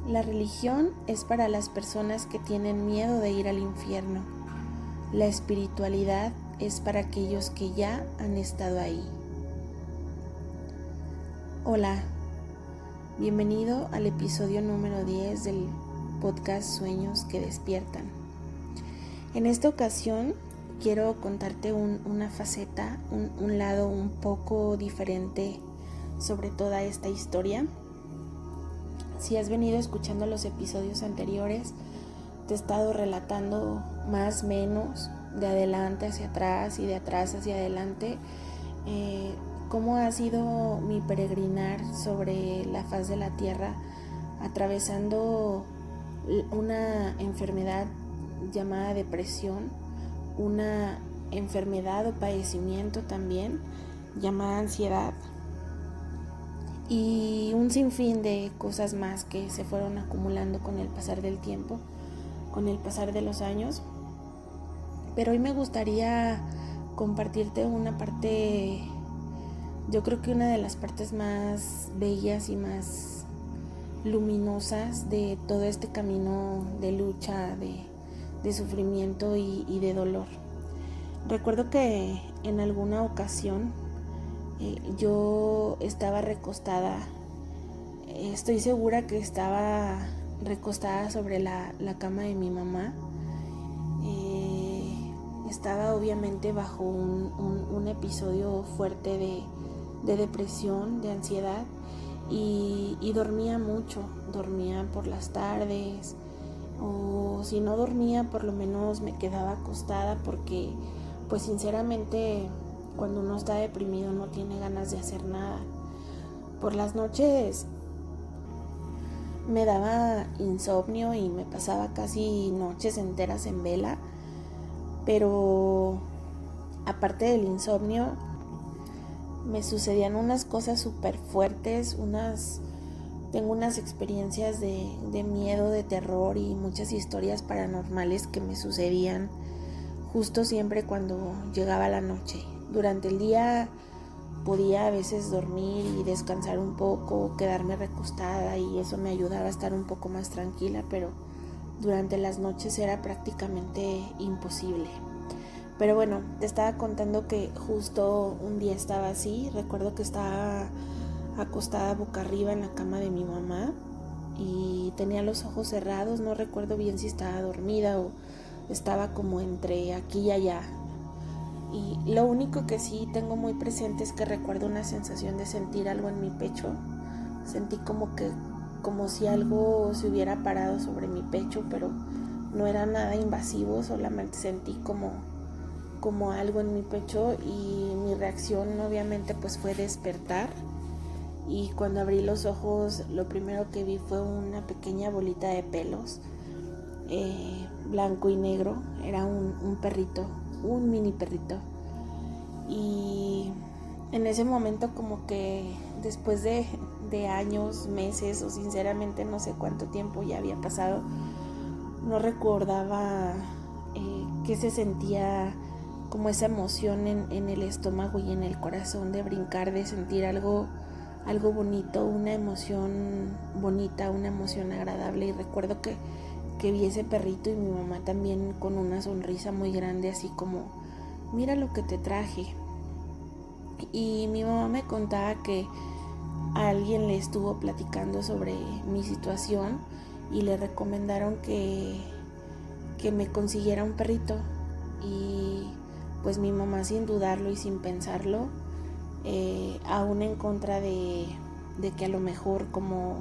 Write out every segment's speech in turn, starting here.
La religión es para las personas que tienen miedo de ir al infierno. La espiritualidad es para aquellos que ya han estado ahí. Hola, bienvenido al episodio número 10 del podcast Sueños que Despiertan. En esta ocasión quiero contarte una faceta, un lado un poco diferente sobre toda esta historia. Si has venido escuchando los episodios anteriores, te he estado relatando más o menos de adelante hacia atrás y de atrás hacia adelante cómo ha sido mi peregrinar sobre la faz de la tierra, atravesando una enfermedad llamada depresión, una enfermedad o padecimiento también llamada ansiedad, y un sinfín de cosas más que se fueron acumulando con el pasar del tiempo, con el pasar de los años. Pero hoy me gustaría compartirte una parte, yo creo que una de las partes más bellas y más luminosas de todo este camino de lucha, de sufrimiento y de dolor. Recuerdo que en alguna ocasión yo estaba recostada, estoy segura que estaba recostada sobre la cama de mi mamá. Estaba obviamente bajo un episodio fuerte de depresión, de ansiedad, y dormía mucho, dormía por las tardes, o si no dormía por lo menos me quedaba acostada porque pues sinceramente cuando uno está deprimido no tiene ganas de hacer nada. Por las noches me daba insomnio y me pasaba casi noches enteras en vela, pero aparte del insomnio me sucedían unas cosas súper fuertes, tengo unas experiencias de miedo, de terror y muchas historias paranormales que me sucedían justo siempre cuando llegaba la noche. Durante el día podía a veces dormir y descansar un poco, quedarme recostada, y eso me ayudaba a estar un poco más tranquila, pero durante las noches era prácticamente imposible. Pero bueno, te estaba contando que justo un día estaba así. Recuerdo que estaba acostada boca arriba en la cama de mi mamá y tenía los ojos cerrados. No recuerdo bien si estaba dormida o estaba como entre aquí y allá. Y lo único que sí tengo muy presente es que recuerdo una sensación de sentir algo en mi pecho. Sentí como si algo se hubiera parado sobre mi pecho, pero no era nada invasivo, solamente sentí como algo en mi pecho, y mi reacción obviamente pues fue despertar. Y cuando abrí los ojos lo primero que vi fue una pequeña bolita de pelos, blanco y negro. Era un perrito, un mini perrito. Y en ese momento como que después de años, meses, o sinceramente no sé cuánto tiempo ya había pasado, no recordaba qué se sentía, como esa emoción en el estómago y en el corazón de brincar, de sentir algo bonito, una emoción bonita, una emoción agradable. Y recuerdo que vi ese perrito y mi mamá también con una sonrisa muy grande, así como: mira lo que te traje. Y mi mamá me contaba que a alguien le estuvo platicando sobre mi situación y le recomendaron que me consiguiera un perrito. Y pues mi mamá, sin dudarlo y sin pensarlo, aún en contra de que a lo mejor, como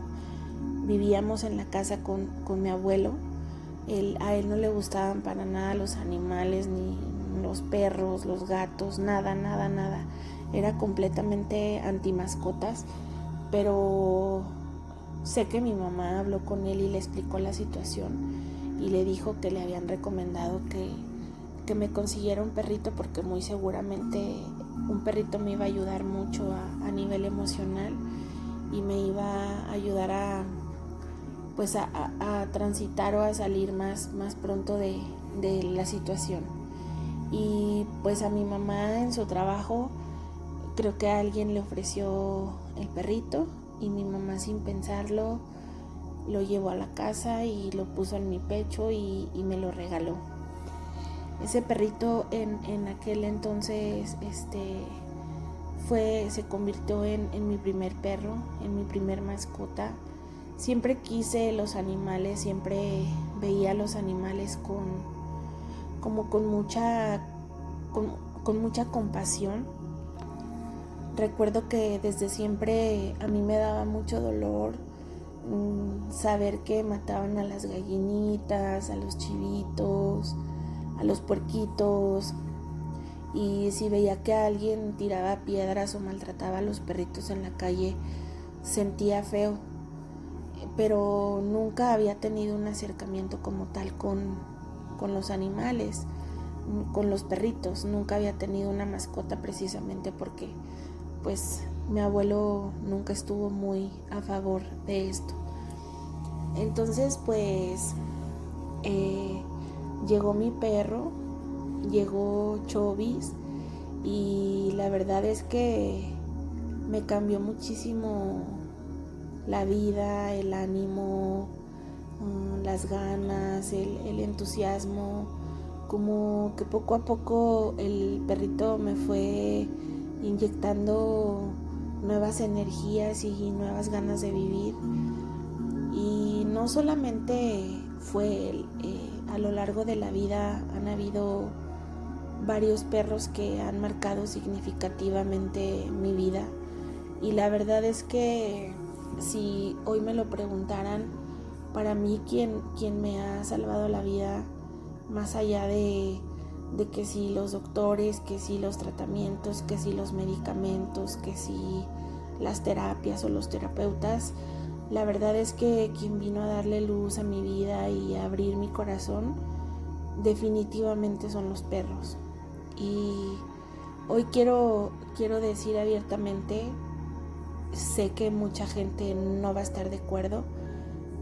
vivíamos en la casa con mi abuelo, a él no le gustaban para nada los animales, ni los perros, los gatos, nada. Era completamente anti mascotas. Pero sé que mi mamá habló con él y le explicó la situación y le dijo que le habían recomendado que me consiguiera un perrito, porque muy seguramente un perrito me iba a ayudar mucho a nivel emocional y me iba a ayudar a transitar o a salir más pronto de la situación. Y pues a mi mamá en su trabajo creo que alguien le ofreció el perrito, y mi mamá, sin pensarlo, lo llevó a la casa y lo puso en mi pecho y me lo regaló. Ese perrito en aquel entonces se convirtió en mi primer perro, en mi primer mascota. Siempre quise los animales, siempre veía a los animales con mucha compasión. Recuerdo que desde siempre a mí me daba mucho dolor saber que mataban a las gallinitas, a los chivitos, a los puerquitos, y si veía que alguien tiraba piedras o maltrataba a los perritos en la calle, sentía feo, pero nunca había tenido un acercamiento como tal con los animales, con los perritos. Nunca había tenido una mascota, precisamente porque pues mi abuelo nunca estuvo muy a favor de esto. Entonces pues llegó mi perro, llegó Chovis, y la verdad es que me cambió muchísimo la vida, el ánimo, las ganas, el entusiasmo. Como que poco a poco el perrito me fue inyectando nuevas energías y nuevas ganas de vivir. Y no solamente fue él, a lo largo de la vida han habido varios perros que han marcado significativamente mi vida, y la verdad es que si hoy me lo preguntaran, para mí quien me ha salvado la vida, más allá de que si los doctores, que si los tratamientos, que si los medicamentos, que si las terapias o los terapeutas, la verdad es que quien vino a darle luz a mi vida y a abrir mi corazón definitivamente son los perros. Y hoy quiero decir abiertamente, sé que mucha gente no va a estar de acuerdo,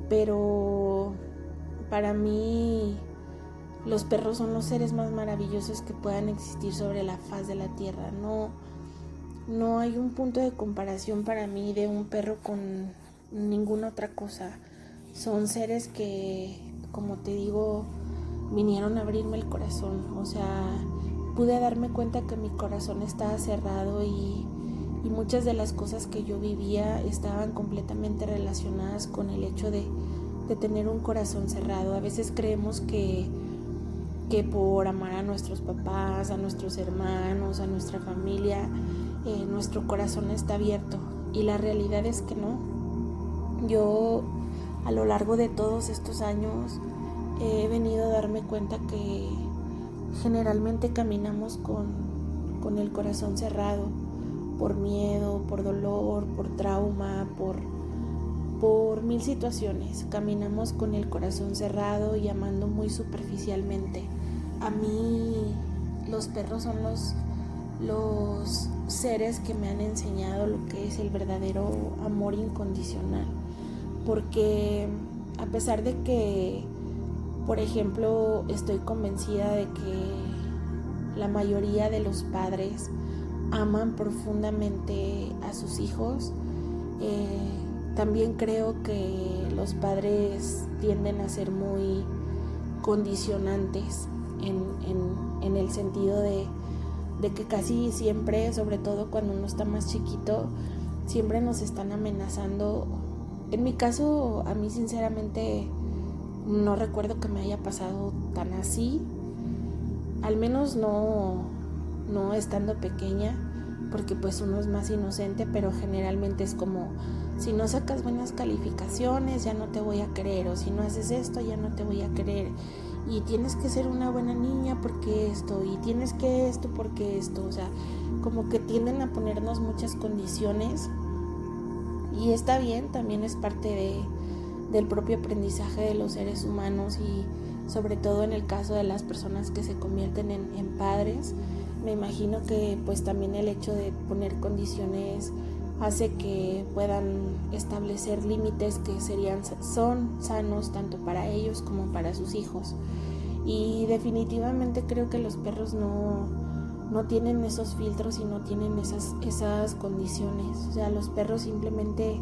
pero para mí los perros son los seres más maravillosos que puedan existir sobre la faz de la tierra. No hay un punto de comparación para mí de un perro con ninguna otra cosa. Son seres que, como te digo, vinieron a abrirme el corazón. O sea, pude darme cuenta que mi corazón estaba cerrado y muchas de las cosas que yo vivía estaban completamente relacionadas con el hecho de tener un corazón cerrado. A veces creemos que por amar a nuestros papás, a nuestros hermanos, a nuestra familia, nuestro corazón está abierto, y la realidad es que no. Yo a lo largo de todos estos años he venido a darme cuenta que generalmente caminamos con el corazón cerrado, por miedo, por dolor, por trauma, por mil situaciones. Caminamos con el corazón cerrado y amando muy superficialmente. A mí los perros son los seres que me han enseñado lo que es el verdadero amor incondicional, porque a pesar de que, por ejemplo, estoy convencida de que la mayoría de los padres aman profundamente a sus hijos, también creo que los padres tienden a ser muy condicionantes en el sentido de que casi siempre, sobre todo cuando uno está más chiquito, siempre nos están amenazando. En mi caso, a mí sinceramente no recuerdo que me haya pasado tan así, al menos no estando pequeña, porque pues uno es más inocente, pero generalmente es como, si no sacas buenas calificaciones ya no te voy a querer, o si no haces esto ya no te voy a querer, y tienes que ser una buena niña porque esto, y tienes que esto porque esto. O sea, como que tienden a ponernos muchas condiciones, y está bien, también es parte del propio aprendizaje de los seres humanos, y sobre todo en el caso de las personas que se convierten en padres. Me imagino que pues también el hecho de poner condiciones hace que puedan establecer límites que son sanos tanto para ellos como para sus hijos. Y definitivamente creo que los perros no tienen esos filtros y no tienen esas condiciones. O sea, los perros simplemente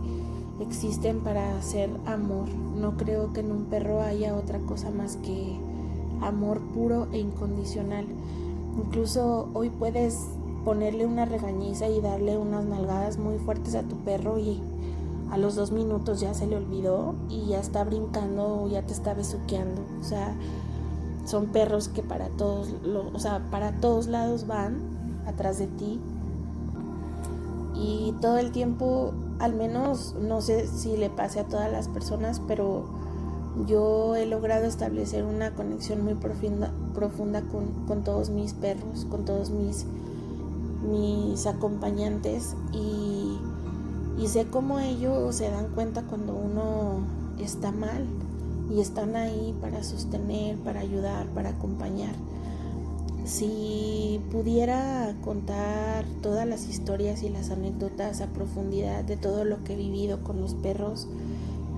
existen para hacer amor. No creo que en un perro haya otra cosa más que amor puro e incondicional. Incluso hoy puedes ponerle una regañiza y darle unas nalgadas muy fuertes a tu perro y a los 2 minutos ya se le olvidó y ya está brincando o ya te está besuqueando. O sea, son perros que para todos lados van atrás de ti y todo el tiempo, al menos no sé si le pase a todas las personas, pero yo he logrado establecer una conexión muy profunda con todos mis perros, con todos mis acompañantes y sé cómo ellos se dan cuenta cuando uno está mal y están ahí para sostener, para ayudar, para acompañar. Si pudiera contar todas las historias y las anécdotas a profundidad de todo lo que he vivido con los perros,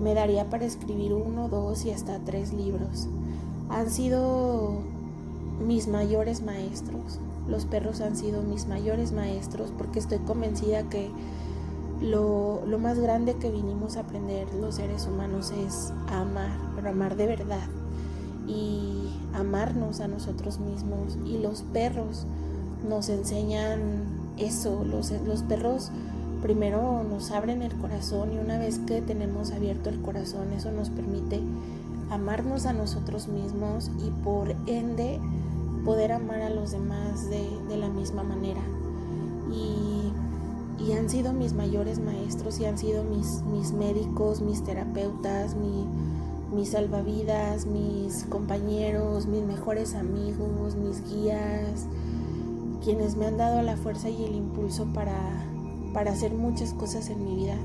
me daría para escribir 1, 2 y hasta 3 libros. Han sido mis mayores maestros. Los perros han sido mis mayores maestros porque estoy convencida que lo más grande que vinimos a aprender los seres humanos es a amar, pero amar de verdad y amarnos a nosotros mismos. Y los perros nos enseñan eso. Los perros primero nos abren el corazón y una vez que tenemos abierto el corazón, eso nos permite amarnos a nosotros mismos y por ende poder amar a los demás de la misma manera. Y han sido mis mayores maestros y han sido mis médicos, mis terapeutas, mis salvavidas, mis compañeros, mis mejores amigos, mis guías, quienes me han dado la fuerza y el impulso para hacer muchas cosas en mi vida.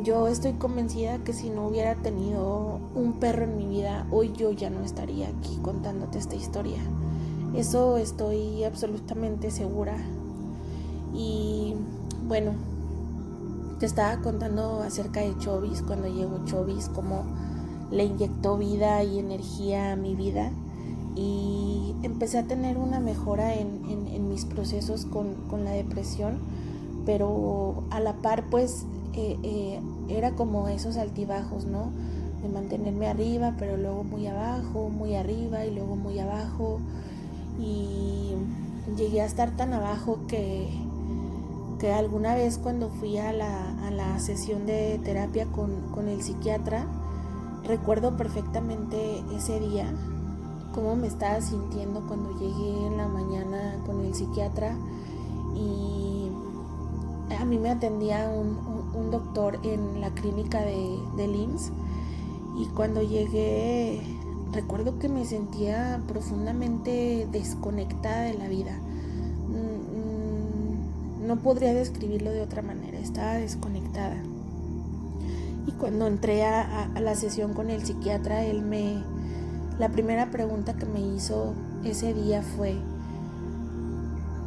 Yo estoy convencida que si no hubiera tenido un perro en mi vida, hoy yo ya no estaría aquí contándote esta historia. Eso estoy absolutamente segura. Y bueno, te estaba contando acerca de Chovis, cuando llegó Chovis, cómo le inyectó vida y energía a mi vida y empecé a tener una mejora en mis procesos con la depresión, pero a la par pues era como esos altibajos, ¿no? De mantenerme arriba, pero luego muy abajo, muy arriba y luego muy abajo, y llegué a estar tan abajo que alguna vez cuando fui a la sesión de terapia con el psiquiatra, recuerdo perfectamente ese día, cómo me estaba sintiendo cuando llegué en la mañana con el psiquiatra. Y a mí me atendía un doctor en la clínica del IMSS, y cuando llegué recuerdo que me sentía profundamente desconectada de la vida. No podría describirlo de otra manera, estaba desconectada. Y cuando entré a la sesión con el psiquiatra, la primera pregunta que me hizo ese día fue: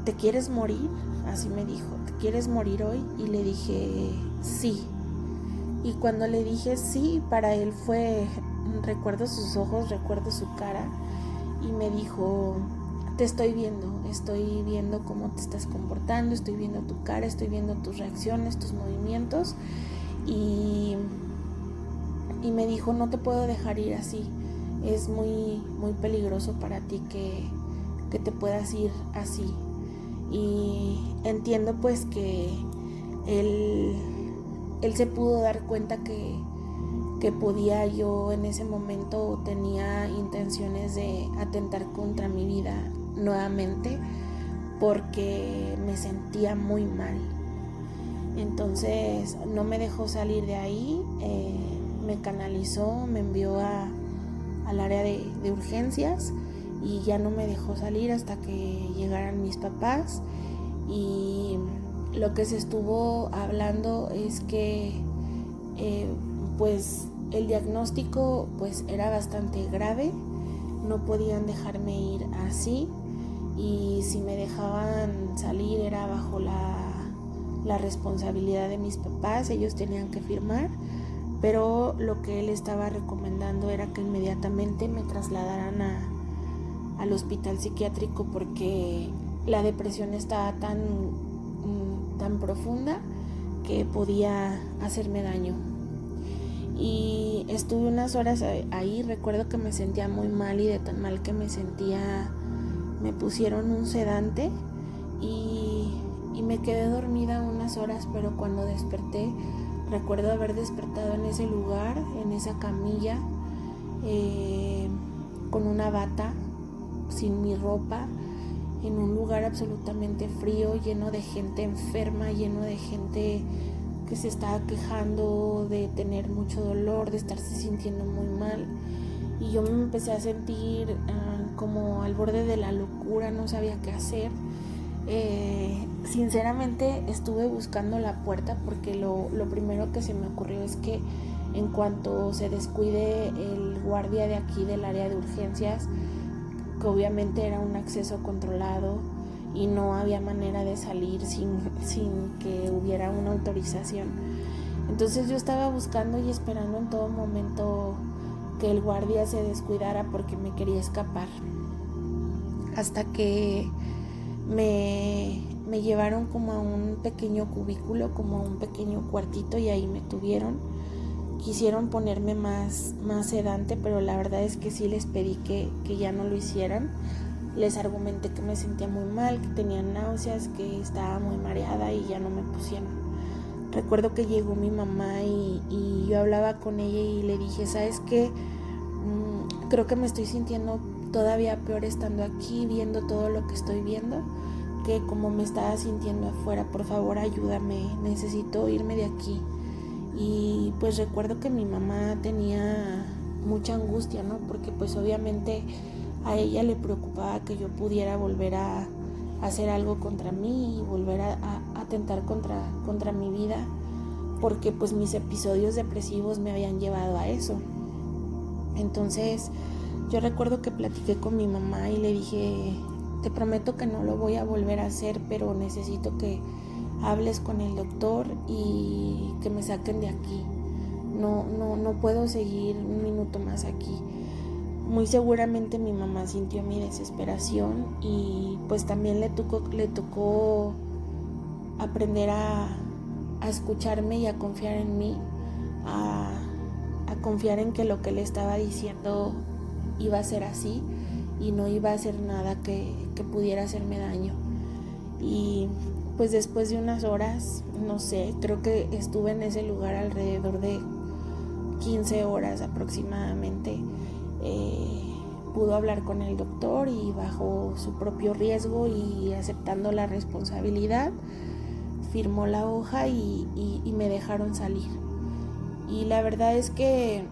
¿te quieres morir? Así me dijo, ¿te quieres morir hoy? Y le dije sí. Y cuando le dije sí, para él fue, recuerdo sus ojos, recuerdo su cara, y me dijo: te estoy viendo cómo te estás comportando, estoy viendo tu cara, estoy viendo tus reacciones, tus movimientos, y me dijo: no te puedo dejar ir así, es muy, muy peligroso para ti que te puedas ir así. Y entiendo pues que él se pudo dar cuenta que podía, yo en ese momento tenía intenciones de atentar contra mi vida nuevamente, porque me sentía muy mal. Entonces no me dejó salir de ahí, me canalizó, me envió al área de urgencias y ya no me dejó salir hasta que llegaran mis papás. Y lo que se estuvo hablando es que pues el diagnóstico pues era bastante grave, no podían dejarme ir así, y si me dejaban salir era bajo la responsabilidad de mis papás, ellos tenían que firmar, pero lo que él estaba recomendando era que inmediatamente me trasladaran al hospital psiquiátrico, porque la depresión estaba tan profunda que podía hacerme daño. Estuve unas horas ahí, recuerdo que me sentía muy mal y de tan mal que me sentía, me pusieron un sedante y me quedé dormida unas horas, pero cuando desperté, recuerdo haber despertado en ese lugar, en esa camilla, con una bata, sin mi ropa, en un lugar absolutamente frío, lleno de gente enferma, lleno de gente que se estaba quejando de tener mucho dolor, de estarse sintiendo muy mal. Y yo me empecé a sentir como al borde de la locura, no sabía qué hacer. Sinceramente estuve buscando la puerta porque lo primero que se me ocurrió es que en cuanto se descuide el guardia de aquí del área de urgencias, que obviamente era un acceso controlado y no había manera de salir sin que hubiera una autorización. Entonces yo estaba buscando y esperando en todo momento que el guardia se descuidara porque me quería escapar. Hasta que me llevaron como a un pequeño cubículo, como a un pequeño cuartito, y ahí me tuvieron. Quisieron ponerme más sedante, pero la verdad es que sí les pedí que ya no lo hicieran. Les argumenté que me sentía muy mal, que tenía náuseas, que estaba muy mareada y ya no me pusieron. Recuerdo que llegó mi mamá y yo hablaba con ella y le dije, ¿sabes qué? Creo que me estoy sintiendo todavía peor estando aquí, viendo todo lo que estoy viendo, que como me estaba sintiendo afuera. Por favor, ayúdame, necesito irme de aquí. Y pues recuerdo que mi mamá tenía mucha angustia, ¿no? Porque pues obviamente a ella le preocupaba que yo pudiera volver a hacer algo contra mí y volver a atentar contra mi vida, porque pues mis episodios depresivos me habían llevado a eso. Entonces yo recuerdo que platiqué con mi mamá y le dije, te prometo que no lo voy a volver a hacer, pero necesito que hables con el doctor y que me saquen de aquí. No puedo seguir un minuto más aquí. Muy seguramente mi mamá sintió mi desesperación y pues también le tocó aprender a escucharme y a confiar en mí, a confiar en que lo que le estaba diciendo iba a ser así y no iba a hacer nada que pudiera hacerme daño. Y pues después de unas horas, no sé, creo que estuve en ese lugar alrededor de 15 horas aproximadamente. Pudo hablar con el doctor y bajo su propio riesgo y aceptando la responsabilidad, firmó la hoja y me dejaron salir. Y la verdad es que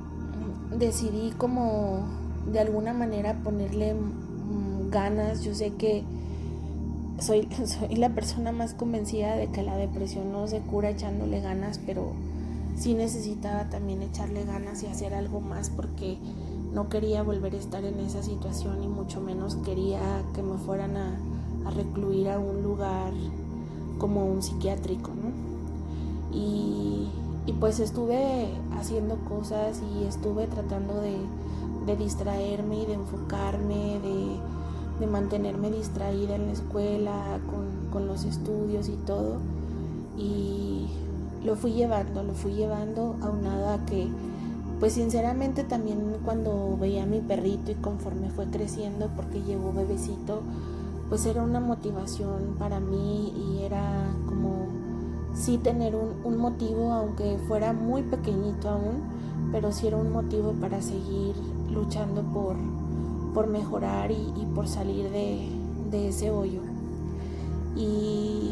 decidí como de alguna manera ponerle ganas. Yo sé que soy la persona más convencida de que la depresión no se cura echándole ganas, pero sí necesitaba también echarle ganas y hacer algo más, porque no quería volver a estar en esa situación y mucho menos quería que me fueran a recluir a un lugar como un psiquiátrico, ¿no? Y pues estuve haciendo cosas y estuve tratando de distraerme y de enfocarme, de mantenerme distraída en la escuela, con los estudios y todo. Y lo fui llevando aunado a que pues sinceramente también cuando veía a mi perrito y conforme fue creciendo, porque llegó bebecito, pues era una motivación para mí y era como sí tener un motivo, aunque fuera muy pequeñito aún, pero sí era un motivo para seguir luchando por mejorar y por salir de ese hoyo. Y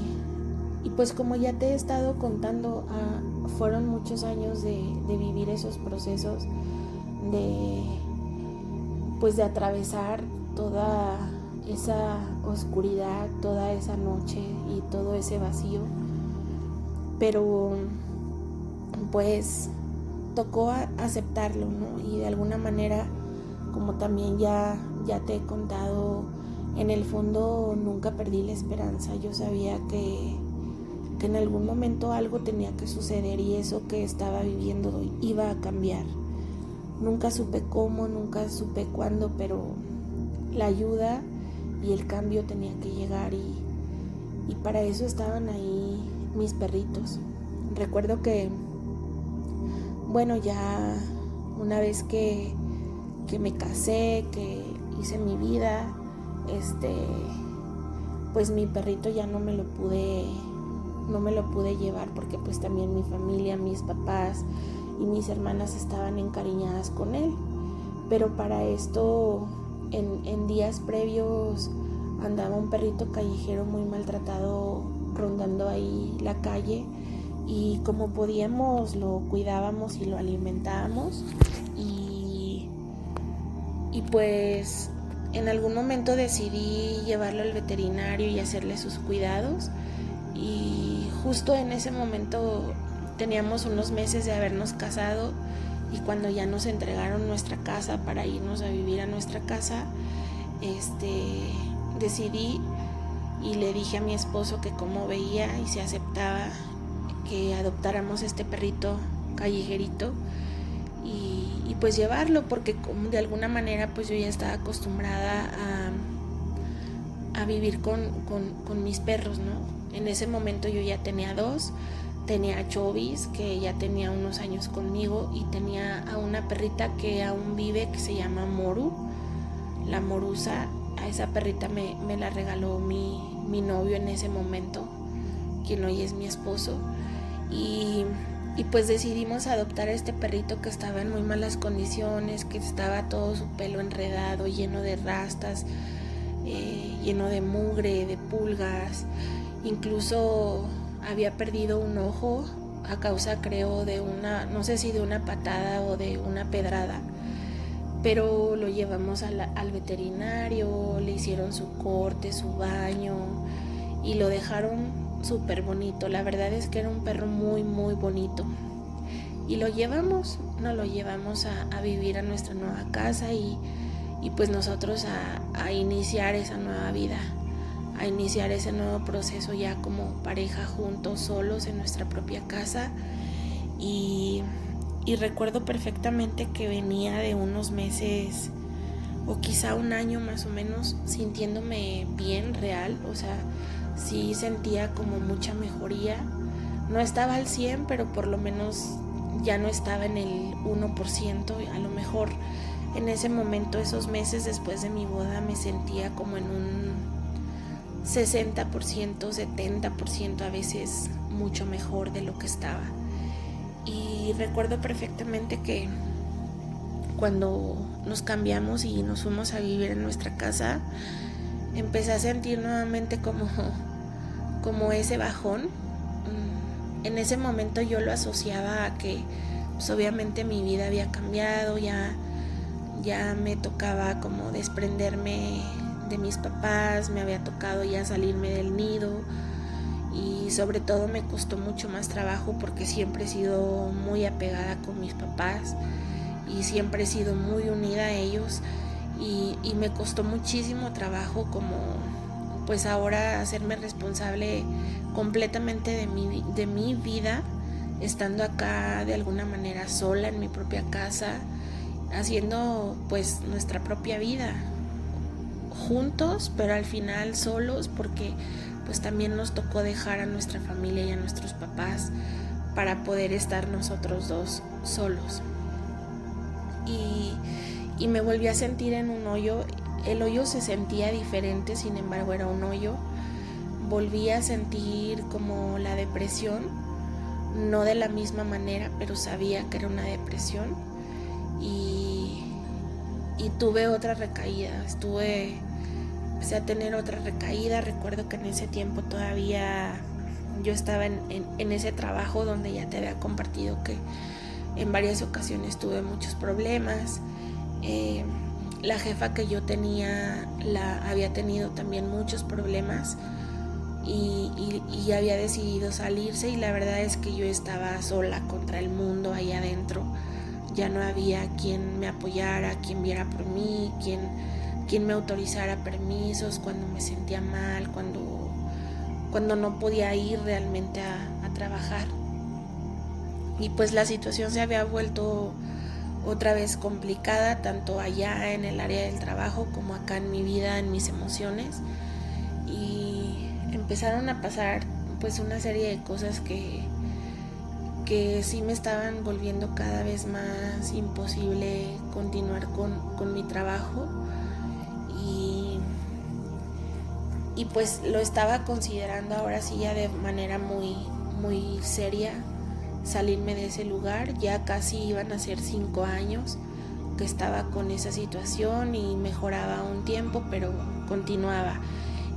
pues como ya te he estado contando, fueron muchos años de vivir esos procesos, de atravesar toda esa oscuridad, toda esa noche y todo ese vacío. Pero pues tocó aceptarlo, ¿no? Y de alguna manera, como también ya te he contado, en el fondo nunca perdí la esperanza. Yo sabía que en algún momento algo tenía que suceder y eso que estaba viviendo iba a cambiar. Nunca supe cómo, nunca supe cuándo, pero la ayuda y el cambio tenía que llegar y para eso estaban ahí mis perritos. Recuerdo que, bueno, ya Una vez que me casé, que hice mi vida, pues mi perrito ya no me lo pude llevar, porque pues también mi familia, mis papás y mis hermanas estaban encariñadas con él. Pero para esto, en días previos, andaba un perrito callejero muy maltratado rondando ahí la calle, y como podíamos lo cuidábamos y lo alimentábamos, y pues en algún momento decidí llevarlo al veterinario y hacerle sus cuidados. Y justo en ese momento teníamos unos meses de habernos casado, y cuando ya nos entregaron nuestra casa para irnos a vivir a nuestra casa, decidí y le dije a mi esposo que cómo veía y si aceptaba que adoptáramos este perrito callejerito, y pues llevarlo, porque de alguna manera pues yo ya estaba acostumbrada a vivir con mis perros, ¿no? En ese momento yo ya tenía 2, tenía a Chovis, que ya tenía unos años conmigo, y tenía a una perrita que aún vive, que se llama Moru, la Morusa. A esa perrita me la regaló mi novio en ese momento, quien hoy es mi esposo, y pues decidimos adoptar a este perrito que estaba en muy malas condiciones, que estaba todo su pelo enredado, lleno de rastas, lleno de mugre, de pulgas. Incluso había perdido un ojo a causa, creo, de no sé si de una patada o de una pedrada, pero lo llevamos al veterinario, le hicieron su corte, su baño, y lo dejaron súper bonito. La verdad es que era un perro muy muy bonito, y nos lo llevamos a vivir a nuestra nueva casa, y pues nosotros a iniciar esa nueva vida, a iniciar ese nuevo proceso ya como pareja, juntos, solos, en nuestra propia casa. Y recuerdo perfectamente que venía de unos meses o quizá un año más o menos sintiéndome bien, real, o sea, sí sentía como mucha mejoría. No estaba al 100, pero por lo menos ya no estaba en el 1%. A lo mejor en ese momento, esos meses después de mi boda, me sentía como en un 60%, 70%, a veces mucho mejor de lo que estaba. Y recuerdo perfectamente que cuando nos cambiamos y nos fuimos a vivir en nuestra casa, empecé a sentir nuevamente como ese bajón. En ese momento yo lo asociaba a que pues obviamente mi vida había cambiado, ya me tocaba como desprenderme de mis papás, me había tocado ya salirme del nido, y sobre todo me costó mucho más trabajo porque siempre he sido muy apegada con mis papás y siempre he sido muy unida a ellos, y me costó muchísimo trabajo como pues ahora hacerme responsable completamente de mi vida, estando acá de alguna manera sola en mi propia casa, haciendo pues nuestra propia vida juntos, pero al final solos, porque pues también nos tocó dejar a nuestra familia y a nuestros papás para poder estar nosotros dos solos. Y me volví a sentir en un hoyo. El hoyo se sentía diferente, sin embargo era un hoyo. Volví a sentir como la depresión, no de la misma manera, pero sabía que era una depresión. Y tuve otra recaída, empecé a tener otra recaída. Recuerdo que en ese tiempo todavía yo estaba en ese trabajo donde ya te había compartido que en varias ocasiones tuve muchos problemas. La jefa que yo tenía había tenido también muchos problemas y había decidido salirse, y la verdad es que yo estaba sola contra el mundo ahí adentro. Ya no había quien me apoyara, quien viera por mí, quien me autorizara permisos cuando me sentía mal, cuando no podía ir realmente a trabajar. Y pues la situación se había vuelto otra vez complicada, tanto allá en el área del trabajo como acá en mi vida, en mis emociones, y empezaron a pasar pues una serie de cosas que que sí me estaban volviendo cada vez más imposible continuar con mi trabajo y pues lo estaba considerando ahora sí ya de manera muy, muy seria salirme de ese lugar. Ya casi iban a ser 5 años que estaba con esa situación y mejoraba un tiempo, pero continuaba.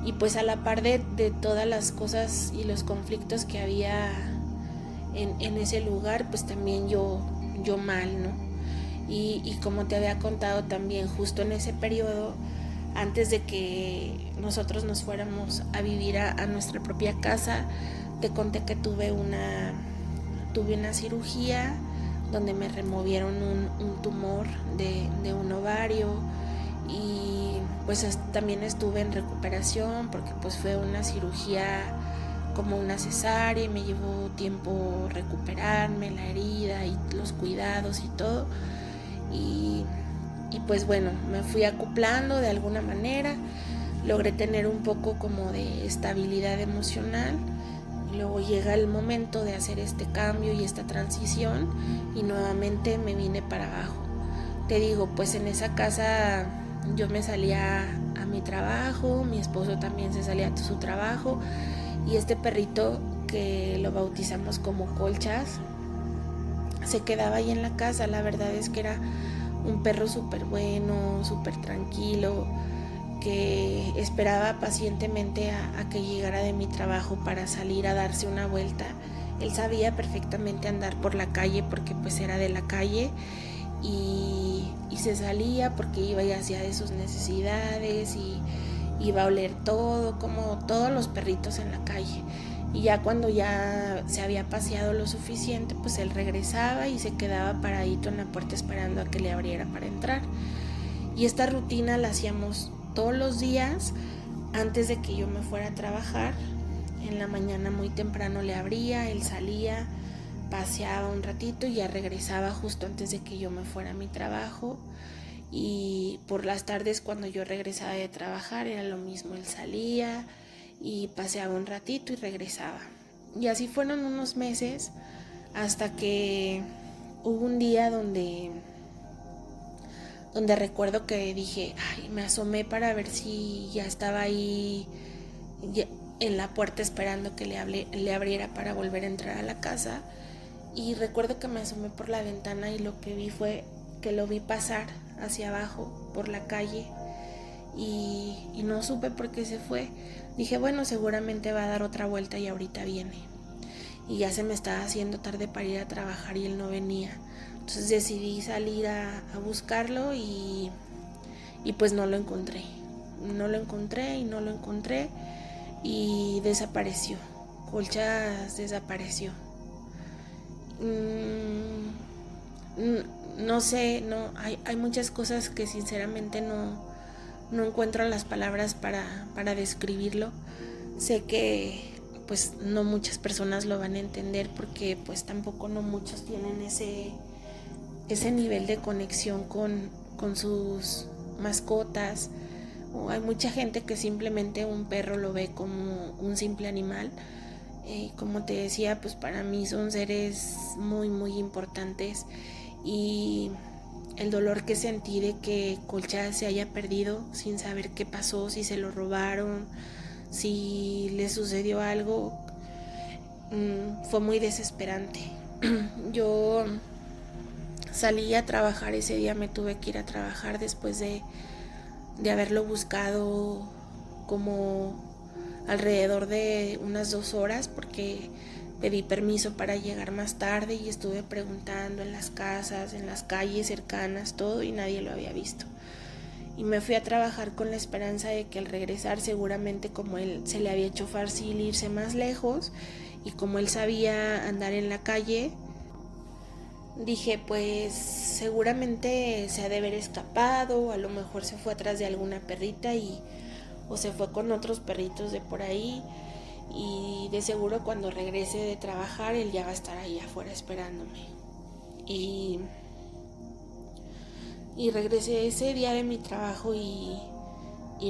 Y pues a la par de todas las cosas y los conflictos que había en ese lugar, pues también yo mal, ¿no? Y como te había contado también, justo en ese periodo, antes de que nosotros nos fuéramos a vivir a nuestra propia casa, te conté que tuve una cirugía donde me removieron un tumor de un ovario y pues también estuve en recuperación porque pues fue una cirugía como una cesárea y me llevó tiempo recuperarme, la herida y los cuidados y todo y pues bueno, me fui acoplando de alguna manera, logré tener un poco como de estabilidad emocional. Luego llega el momento de hacer este cambio y esta transición y nuevamente me vine para abajo. Te digo, pues en esa casa yo me salía a mi trabajo, mi esposo también se salía a su trabajo y este perrito que lo bautizamos como Colchas se quedaba ahí en la casa. La verdad es que era un perro súper bueno, súper tranquilo, que esperaba pacientemente a que llegara de mi trabajo para salir a darse una vuelta. Él sabía perfectamente andar por la calle porque pues era de la calle y se salía porque iba y hacía de sus necesidades y iba a oler todo, como todos los perritos en la calle. Y ya cuando ya se había paseado lo suficiente, pues él regresaba y se quedaba paradito en la puerta esperando a que le abriera para entrar. Y esta rutina la hacíamos todos los días antes de que yo me fuera a trabajar. En la mañana muy temprano le abría, él salía, paseaba un ratito y ya regresaba justo antes de que yo me fuera a mi trabajo. Y por las tardes cuando yo regresaba de trabajar era lo mismo, él salía y paseaba un ratito y regresaba. Y así fueron unos meses hasta que hubo un día donde recuerdo que dije, ay, me asomé para ver si ya estaba ahí en la puerta esperando que le abriera para volver a entrar a la casa. Y recuerdo que me asomé por la ventana y lo que vi fue que lo vi pasar hacia abajo por la calle y no supe por qué se fue. Dije, bueno, seguramente va a dar otra vuelta y ahorita viene. Y ya se me estaba haciendo tarde para ir a trabajar y él no venía. Entonces decidí salir a buscarlo y pues no lo encontré. No lo encontré y desapareció. Colchas desapareció. No sé, hay muchas cosas que sinceramente no encuentro las palabras para describirlo. Sé que pues no muchas personas lo van a entender porque pues tampoco no muchos tienen ese nivel de conexión con sus mascotas. O hay mucha gente que simplemente un perro lo ve como un simple animal. Como te decía, pues para mí son seres muy muy importantes y el dolor que sentí de que Colcha se haya perdido sin saber qué pasó, si se lo robaron, si le sucedió algo, fue muy desesperante. Yo salí a trabajar ese día, me tuve que ir a trabajar después de haberlo buscado como alrededor de unas 2 horas porque pedí permiso para llegar más tarde y estuve preguntando en las casas, en las calles cercanas, todo y nadie lo había visto. Y me fui a trabajar con la esperanza de que al regresar seguramente como él se le había hecho fácil irse más lejos y como él sabía andar en la calle, dije pues seguramente se ha de haber escapado, a lo mejor se fue atrás de alguna perrita o se fue con otros perritos de por ahí y de seguro cuando regrese de trabajar él ya va a estar ahí afuera esperándome. Y regresé ese día de mi trabajo y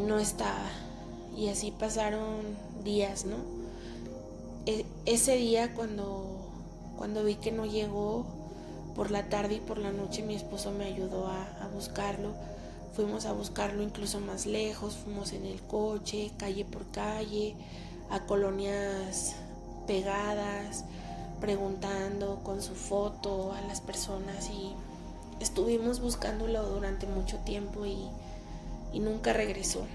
no estaba. Y así pasaron días, ¿no? Ese día cuando Cuando vi que no llegó, por la tarde y por la noche mi esposo me ayudó a buscarlo. Fuimos a buscarlo incluso más lejos, fuimos en el coche, calle por calle, a colonias pegadas, preguntando con su foto a las personas, y estuvimos buscándolo durante mucho tiempo y nunca regresó.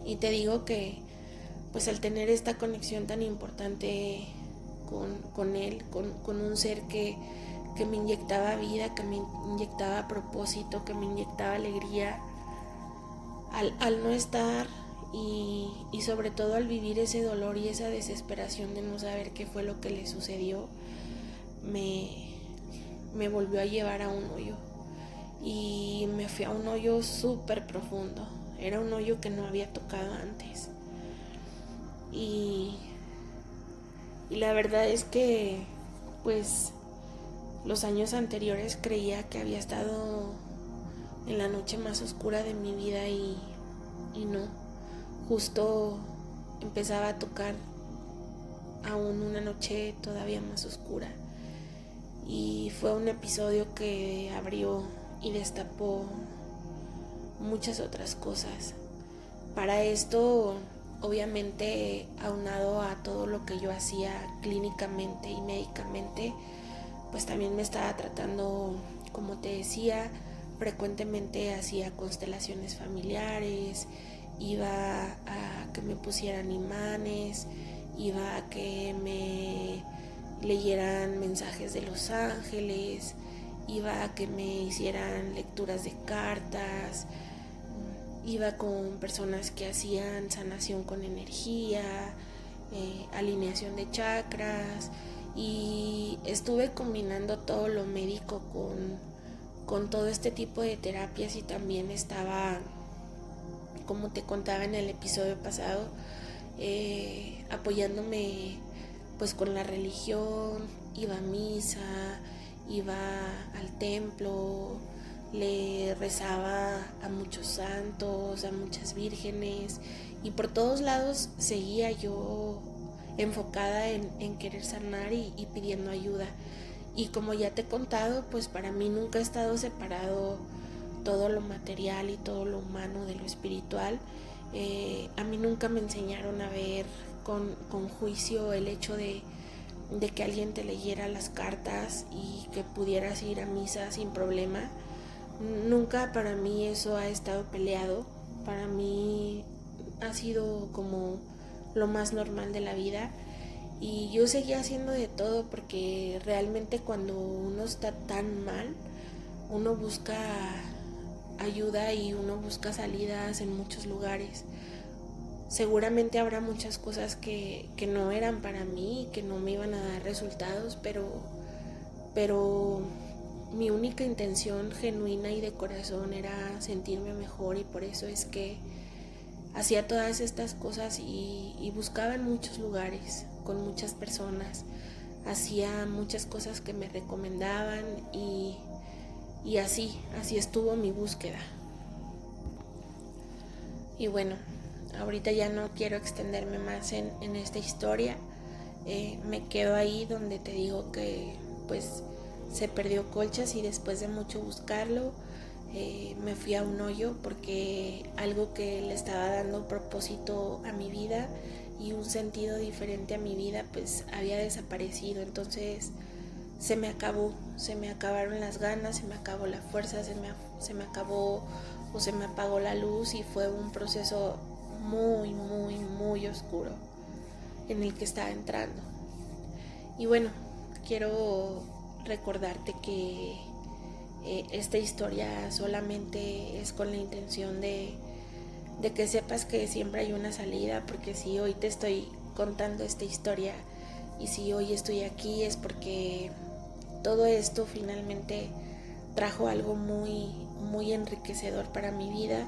Y te digo que pues al tener esta conexión tan importante con él, con un ser que me inyectaba vida, que me inyectaba propósito, que me inyectaba alegría, al no estar y sobre todo al vivir ese dolor y esa desesperación de no saber qué fue lo que le sucedió, me volvió a llevar a un hoyo, y me fui a un hoyo súper profundo. Era un hoyo que no había tocado antes, y la verdad es que pues los años anteriores creía que había estado en la noche más oscura de mi vida, y no, justo empezaba a tocar aún una noche todavía más oscura, y fue un episodio que abrió y destapó muchas otras cosas. Para esto, obviamente, aunado a todo lo que yo hacía clínicamente y médicamente, pues también me estaba tratando, como te decía, frecuentemente hacía constelaciones familiares, iba a que me pusieran imanes, iba a que me leyeran mensajes de los ángeles, iba a que me hicieran lecturas de cartas, iba con personas que hacían sanación con energía, alineación de chakras, y estuve combinando todo lo médico con todo este tipo de terapias, y también estaba, como te contaba en el episodio pasado, apoyándome pues con la religión. Iba a misa, iba al templo, le rezaba a muchos santos, a muchas vírgenes, y por todos lados seguía yo enfocada en querer sanar y pidiendo ayuda. Y como ya te he contado, pues para mí nunca ha estado separado todo lo material y todo lo humano de lo espiritual. A mí nunca me enseñaron a ver con juicio el hecho de que alguien te leyera las cartas y que pudieras ir a misa sin problema. Nunca para mí eso ha estado peleado. Para mí ha sido como lo más normal de la vida, y yo seguía haciendo de todo, porque realmente cuando uno está tan mal, uno busca ayuda y uno busca salidas en muchos lugares. Seguramente habrá muchas cosas que no eran para mí, que no me iban a dar resultados, pero mi única intención genuina y de corazón era sentirme mejor, y por eso es que hacía todas estas cosas y buscaba en muchos lugares, con muchas personas, hacía muchas cosas que me recomendaban, y así estuvo mi búsqueda. Y bueno, ahorita ya no quiero extenderme más en esta historia. Me quedo ahí donde te digo que pues se perdió Colchas, y después de mucho buscarlo, me fui a un hoyo, porque algo que le estaba dando propósito a mi vida y un sentido diferente a mi vida pues había desaparecido. Entonces se me acabaron las ganas, se me acabó la fuerza, se me acabó o se me apagó la luz, y fue un proceso muy, muy, muy oscuro en el que estaba entrando. Y bueno, quiero recordarte que esta historia solamente es con la intención de que sepas que siempre hay una salida, porque si hoy te estoy contando esta historia y si hoy estoy aquí es porque todo esto finalmente trajo algo muy, muy enriquecedor para mi vida.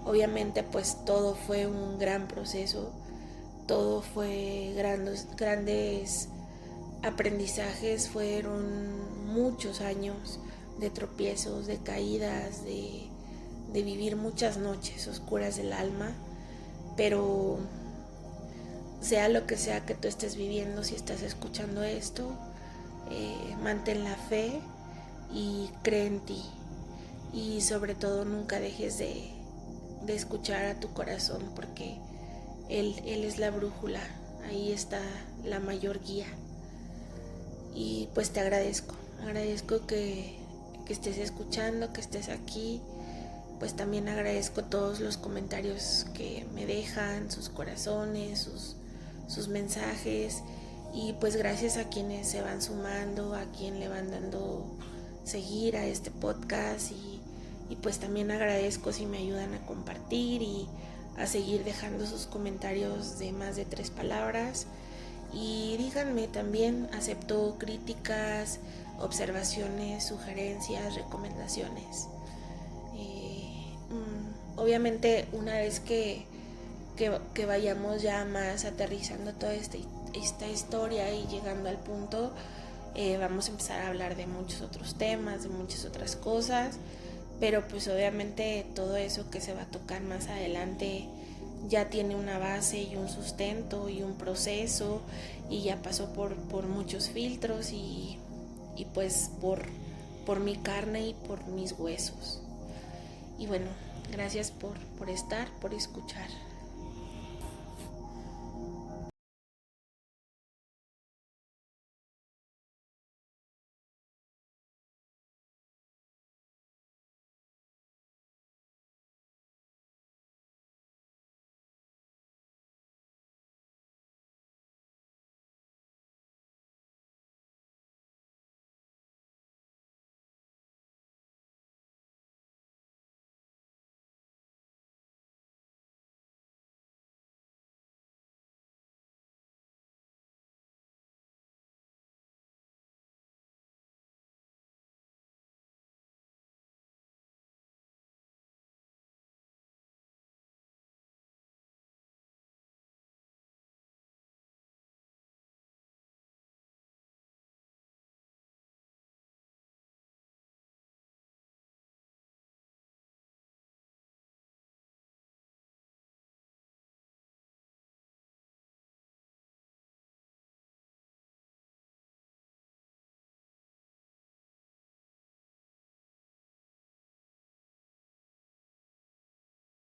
Obviamente pues todo fue un gran proceso, todo fue grandes aprendizajes, fueron muchos años de tropiezos, de caídas, de vivir muchas noches oscuras del alma, pero sea lo que sea que tú estés viviendo, si estás escuchando esto, Mantén la fe y cree en ti. Y sobre todo nunca dejes de escuchar a tu corazón, porque él es la brújula, ahí está la mayor guía. Y pues te agradezco que estés escuchando, que estés aquí. Pues también agradezco todos los comentarios que me dejan, sus corazones, sus mensajes. Y pues gracias a quienes se van sumando, a quien le van dando seguir a este podcast. Y pues también agradezco si me ayudan a compartir y a seguir dejando sus comentarios de más de 3 palabras. Y díganme también, acepto críticas, observaciones, sugerencias, recomendaciones. Obviamente una vez que vayamos ya más aterrizando toda esta historia y llegando al punto, vamos a empezar a hablar de muchos otros temas, de muchas otras cosas, pero pues obviamente todo eso que se va a tocar más adelante ya tiene una base y un sustento y un proceso, y ya pasó por muchos filtros y pues por mi carne y por mis huesos. Y bueno, gracias por estar, por escuchar.